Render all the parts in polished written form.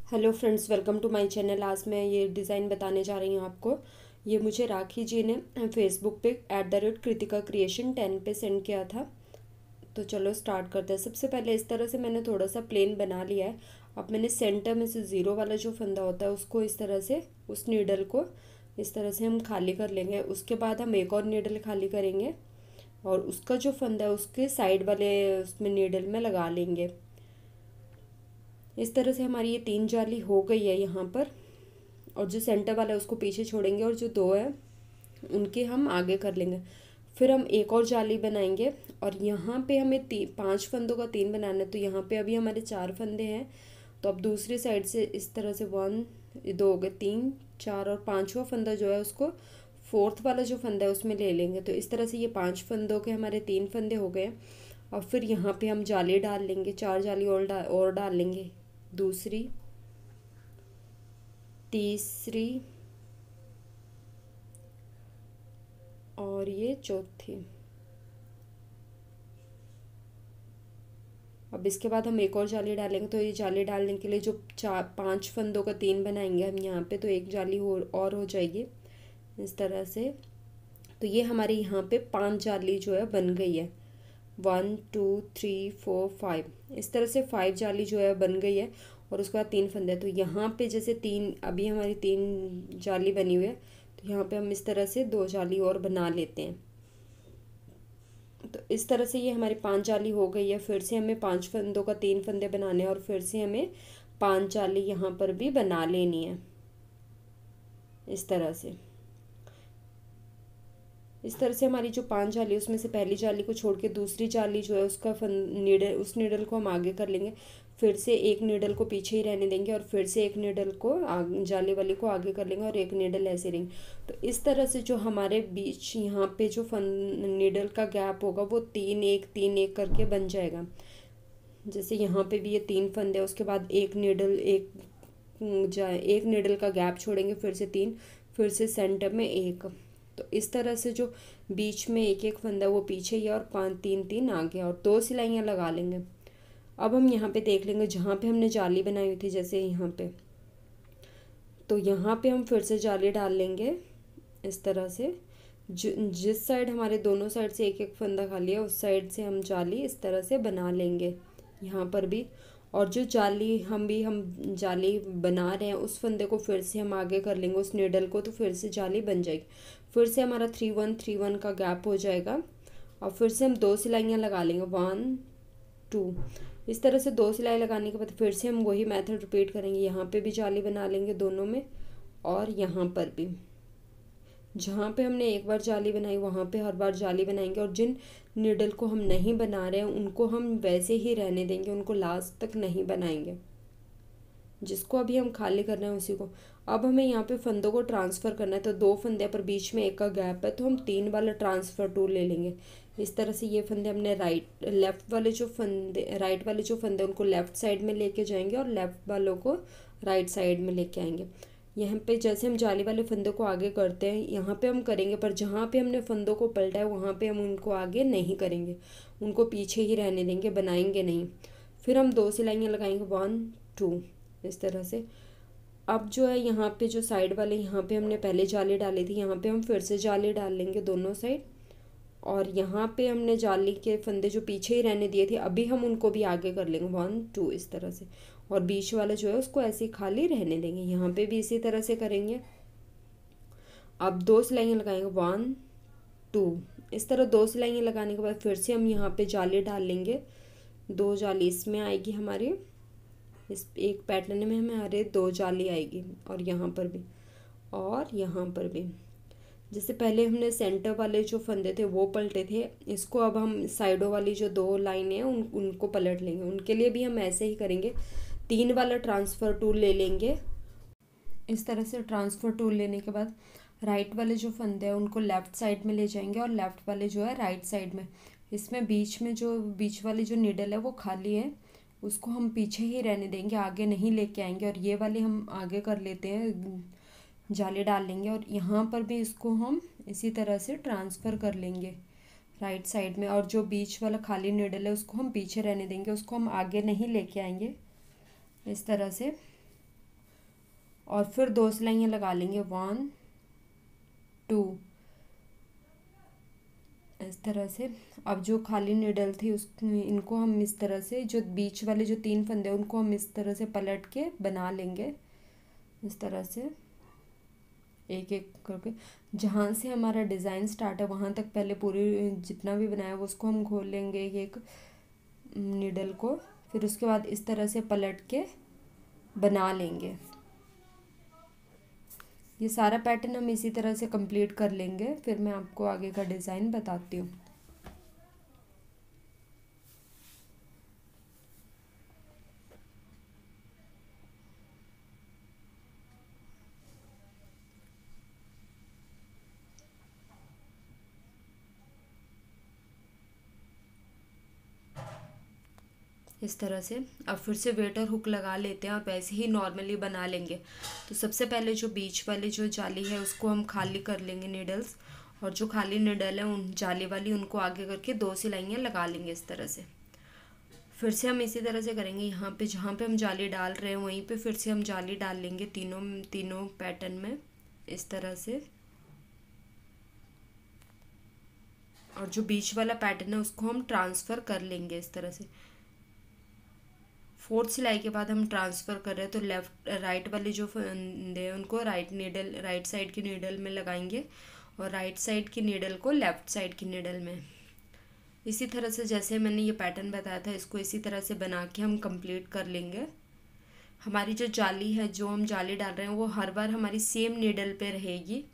Hello friends, welcome to my channel. आज मैं ये डिज़ाइन बताने जा रही हूँ आपको। ये मुझे राखी जी ने फेसबुक पे @कृतिका क्रिएशन 10 पे सेंड किया था। तो चलो स्टार्ट करते हैं। सबसे पहले इस तरह से मैंने थोड़ा सा प्लेन बना लिया है। अब मैंने सेंटर में से ज़ीरो वाला जो फंदा होता है उसको इस तरह से, उस नीडल को इस तरह से हम खाली कर लेंगे। उसके बाद हम एक और नीडल खाली करेंगे और उसका जो फंदा है उसके साइड वाले उसमें नीडल में लगा लेंगे। इस तरह से हमारी ये 3 जाली हो गई है यहाँ पर। और जो सेंटर वाला है उसको पीछे छोड़ेंगे और जो 2 है उनके हम आगे कर लेंगे। फिर हम एक और जाली बनाएंगे और यहाँ पे हमें 5 फंदों का 3 बनाना है। तो यहाँ पे अभी हमारे 4 फंदे हैं। तो अब दूसरी साइड से इस तरह से 1 2 हो गए, 3 4 और 5वां फंदा जो है उसको फोर्थ वाला जो फंदा है उसमें ले लेंगे। तो इस तरह से ये 5 फंदों के हमारे 3 फंदे हो गए। और फिर यहाँ पे हम जाली डाल लेंगे, 4 जाली और डाल लेंगे। दूसरी, तीसरी और ये चौथी। अब इसके बाद हम एक और जाली डालेंगे। तो ये जाली डालने के लिए जो 5 फंदों का 3 बनाएंगे हम यहाँ पे, तो एक जाली और हो जाएगी इस तरह से। तो ये हमारे यहाँ पे 5 जाली जो है बन गई है। 1 2 3 4 5 इस तरह से 5 जाली जो है बन गई है। और उसके बाद 3 फंदे। तो यहाँ पे जैसे 3 अभी हमारी 3 जाली बनी हुई है, तो यहाँ पे हम इस तरह से 2 जाली और बना लेते हैं। तो इस तरह से ये हमारी 5 जाली हो गई है। फिर से हमें 5 फंदों का 3 फंदे बनाने हैं और फिर से हमें 5 जाली यहाँ पर भी बना लेनी है इस तरह से। इस तरह से हमारी जो 5 जाली उसमें से पहली जाली को छोड़ के दूसरी जाली जो है उसका नीडल, उस नीडल को हम आगे कर लेंगे। फिर से एक नीडल को पीछे ही रहने देंगे और फिर से एक नीडल को जाली वाली को आगे कर लेंगे और एक नीडल ऐसे रहेंगे। तो इस तरह से जो हमारे बीच यहाँ पे जो नीडल का गैप होगा वो 3 1 करके बन जाएगा। जैसे यहाँ पे भी ये 3 फंदे, उसके बाद एक नीडल का गैप छोड़ेंगे, फिर से 3, फिर से सेंटर में 1। तो इस तरह से जो बीच में एक एक फंदा वो पीछे ही और 5 3 3 आगे और 2 सिलाइयाँ लगा लेंगे। अब हम यहाँ पे देख लेंगे जहाँ पे हमने जाली बनाई हुई थी, जैसे यहाँ पे, तो यहाँ पे हम फिर से जाली डाल लेंगे इस तरह से। जिस साइड हमारे दोनों साइड से एक एक फंदा खाली है उस साइड से हम जाली इस तरह से बना लेंगे यहाँ पर भी। और जो जाली हम जाली बना रहे हैं उस फंदे को फिर से हम आगे कर लेंगे उस निडल को, तो फिर से जाली बन जाएगी। फिर से हमारा 3 1 3 1 का गैप हो जाएगा और फिर से हम 2 सिलाइयाँ लगा लेंगे, 1 2। इस तरह से 2 सिलाई लगाने के बाद फिर से हम वही मेथड रिपीट करेंगे। यहाँ पे भी जाली बना लेंगे दोनों में और यहाँ पर भी। जहाँ पे हमने एक बार जाली बनाई वहाँ पे हर बार जाली बनाएंगे। और जिन निडल को हम नहीं बना रहे हैं उनको हम वैसे ही रहने देंगे, उनको लास्ट तक नहीं बनाएंगे। जिसको अभी हम खाली कर रहे हैं उसी को। अब हमें यहाँ पे फंदों को ट्रांसफ़र करना है। तो 2 फंदे पर बीच में एक का गैप है, तो हम 3 वाला ट्रांसफ़र टूल ले लेंगे। इस तरह से ये फंदे हमने राइट वाले जो फंदे उनको लेफ़्ट साइड में लेके जाएंगे और लेफ़्ट वालों को राइट साइड में लेके आएंगे। यहाँ पे जैसे हम जाली वाले फंदों को आगे करते हैं यहाँ पे हम करेंगे, पर जहाँ पे हमने फंदों को पलटा है वहाँ पे हम उनको आगे नहीं करेंगे, उनको पीछे ही रहने देंगे, बनाएंगे नहीं। फिर हम 2 सिलाइयाँ लगाएंगे, 1 2 इस तरह से। अब जो है यहाँ पे जो साइड वाले यहाँ पे हमने पहले जाली डाली थी, यहाँ पे हम फिर से जाली डाल लेंगे दोनों साइड। और यहाँ पे हमने जाली के फंदे जो पीछे ही रहने दिए थे अभी हम उनको भी आगे कर लेंगे, 1 2 इस तरह से। और बीच वाला जो है उसको ऐसे खाली रहने देंगे। यहाँ पे भी इसी तरह से करेंगे। अब 2 सिलाइयाँ लगाएंगे, 1 2 इस तरह 2 सिलाइयाँ लगाने के बाद फिर से हम यहाँ पे जाली डाल लेंगे। 2 जाली इसमें आएगी हमारी, इस एक पैटर्न में हमारे 2 जाली आएगी और यहाँ पर भी और यहाँ पर भी। जैसे पहले हमने सेंटर वाले जो फंदे थे वो पलटे थे, इसको अब हम साइडों वाली जो 2 लाइनें हैं उनको पलट लेंगे। उनके लिए भी हम ऐसे ही करेंगे, 3 वाला ट्रांसफ़र टूल ले लेंगे। इस तरह से ट्रांसफ़र टूल लेने के बाद राइट वाले जो फंदे हैं उनको लेफ़्ट साइड में ले जाएंगे और लेफ़्ट वाले जो है राइट साइड में। इसमें बीच वाली जो नीडल है वो खाली है, उसको हम पीछे ही रहने देंगे, आगे नहीं लेके आएंगे। और ये वाले हम आगे कर लेते हैं, जाली डाल लेंगे और यहाँ पर भी इसको हम इसी तरह से ट्रांसफ़र कर लेंगे राइट साइड में। और जो बीच वाला खाली नीडल है उसको हम पीछे रहने देंगे, उसको हम आगे नहीं लेके आएंगे इस तरह से। और फिर 2 सिलाइयाँ लगा लेंगे, 1 2, इस तरह से। अब जो खाली निडल थी उस इनको हम इस तरह से, जो बीच वाले जो 3 फंदे उनको हम इस तरह से पलट के बना लेंगे, इस तरह से एक एक करके। जहाँ से हमारा डिज़ाइन स्टार्ट है वहाँ तक पहले पूरी जितना भी बनाया है उसको हम खोल लेंगे एक एक निडल को, फिर उसके बाद इस तरह से पलट के बना लेंगे। ये सारा पैटर्न हम इसी तरह से कंप्लीट कर लेंगे, फिर मैं आपको आगे का डिज़ाइन बताती हूँ। इस तरह से अब फिर से वेट और हुक लगा लेते हैं और वैसे ही नॉर्मली बना लेंगे। तो सबसे पहले जो बीच वाली जो जाली है उसको हम खाली कर लेंगे निडल्स, और जो खाली निडल है उन जाली वाली उनको आगे करके 2 सिलाइयाँ लगा लेंगे इस तरह से। फिर से हम इसी तरह से करेंगे, यहाँ पे जहाँ पे हम जाली डाल रहे हैं वहीं पे फिर से हम जाली डाल लेंगे तीनों पैटर्न में इस तरह से। और जो बीच वाला पैटर्न है उसको हम ट्रांसफ़र कर लेंगे इस तरह से। 4th सिलाई के बाद हम ट्रांसफ़र कर रहे हैं, तो लेफ़्ट राइट वाले जो फंदे हैं उनको राइट साइड की नीडल में लगाएंगे और राइट साइड की नीडल को लेफ़्ट साइड की नीडल में। इसी तरह से जैसे मैंने ये पैटर्न बताया था इसको इसी तरह से बना के हम कंप्लीट कर लेंगे। हमारी जो जाली है, जो हम जाली डाल रहे हैं वो हर बार हमारी सेम नीडल पे रहेगी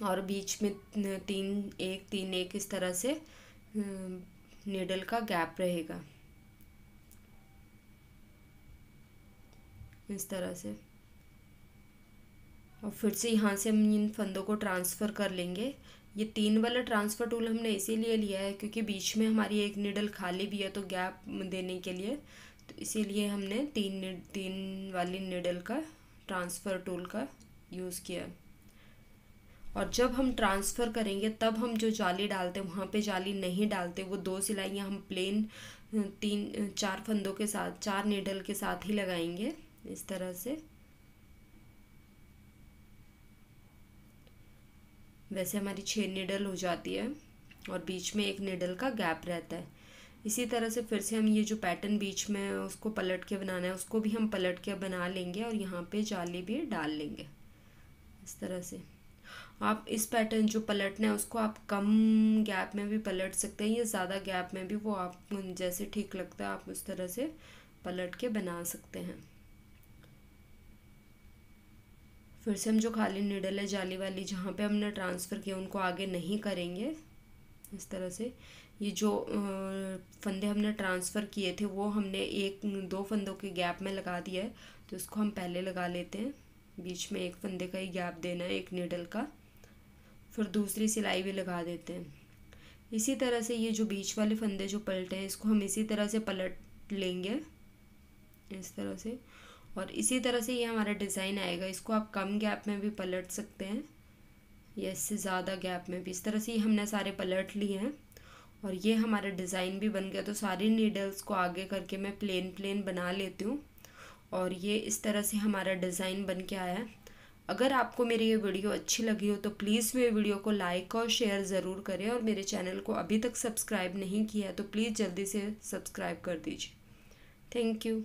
और बीच में 3 1 इस तरह से नीडल का गैप रहेगा, इस तरह से। और फिर से यहाँ से हम इन फंदों को ट्रांसफ़र कर लेंगे। ये 3 वाला ट्रांसफ़र टूल हमने इसीलिए लिया है क्योंकि बीच में हमारी एक निडल खाली भी है, तो गैप देने के लिए, तो इसीलिए हमने 3 वाली निडल का ट्रांसफ़र टूल का यूज़ किया। और जब हम ट्रांसफ़र करेंगे तब हम जो जाली डालते हैं वहाँ पे जाली नहीं डालते, वो 2 सिलाइयाँ हम प्लेन 4 फंदों के साथ 4 निडल के साथ ही लगाएंगे इस तरह से। वैसे हमारी 6 निडल हो जाती है और बीच में एक निडल का गैप रहता है। इसी तरह से फिर से हम ये जो पैटर्न बीच में है उसको पलट के बनाना है, उसको भी हम पलट के बना लेंगे और यहाँ पे जाली भी डाल लेंगे इस तरह से। आप इस पैटर्न जो पलटना है उसको आप कम गैप में भी पलट सकते हैं या ज़्यादा गैप में भी, वो आप जैसे ठीक लगता है आप उस तरह से पलट के बना सकते हैं। फिर से हम जो खाली निडल है जाली वाली जहाँ पे हमने ट्रांसफ़र किया उनको आगे नहीं करेंगे इस तरह से। ये जो फंदे हमने ट्रांसफ़र किए थे वो हमने 1-2 फंदों के गैप में लगा दिया है, तो इसको हम पहले लगा लेते हैं। बीच में एक फंदे का ही गैप देना है एक निडल का, फिर दूसरी सिलाई भी लगा देते हैं। इसी तरह से ये जो बीच वाले फंदे जो पलटे हैं इसको हम इसी तरह से पलट लेंगे इस तरह से, और इसी तरह से ये हमारा डिज़ाइन आएगा। इसको आप कम गैप में भी पलट सकते हैं या इससे ज़्यादा गैप में भी। इस तरह से हमने सारे पलट लिए हैं और ये हमारा डिज़ाइन भी बन गया। तो सारी नीडल्स को आगे करके मैं प्लेन बना लेती हूँ और ये इस तरह से हमारा डिज़ाइन बन के आया है। अगर आपको मेरी ये वीडियो अच्छी लगी हो तो प्लीज़ मेरे वीडियो को लाइक और शेयर ज़रूर करें, और मेरे चैनल को अभी तक सब्सक्राइब नहीं किया है तो प्लीज़ जल्दी से सब्सक्राइब कर दीजिए। Thank you.